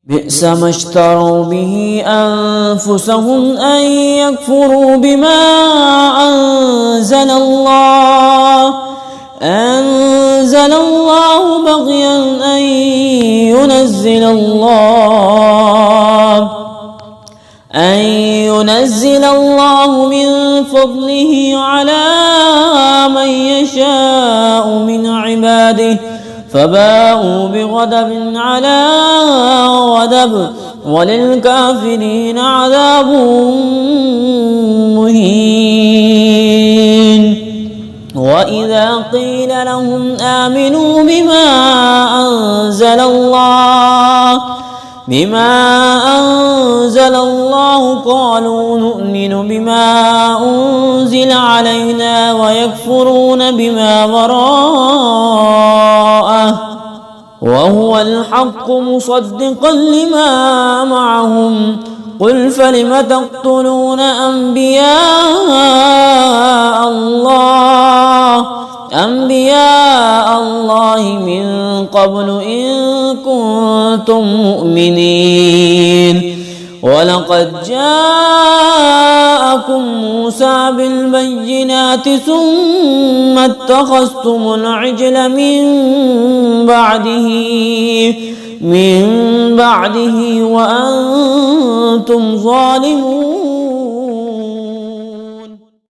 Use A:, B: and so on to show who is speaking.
A: بئس ما اشتروا به أنفسهم أن يكفروا بما أنزل الله بغيا أن ينزل الله من فضله على من يشاء من عباده فباءوا بغضب على غضب وللكافرين عذاب مهين. وإذا قيل لهم آمنوا بما أنزل الله قالوا نؤمن بما أنزل علينا ويكفرون بما وراءه وهو الحق مصدقا لما معهم قل فلم تقتلون أنبياء الله من قبل إن كنتم مؤمنين ولقد جاءكم موسى بالبينات ثم اتخذتم العجل من بعده وأنتم ظالمون.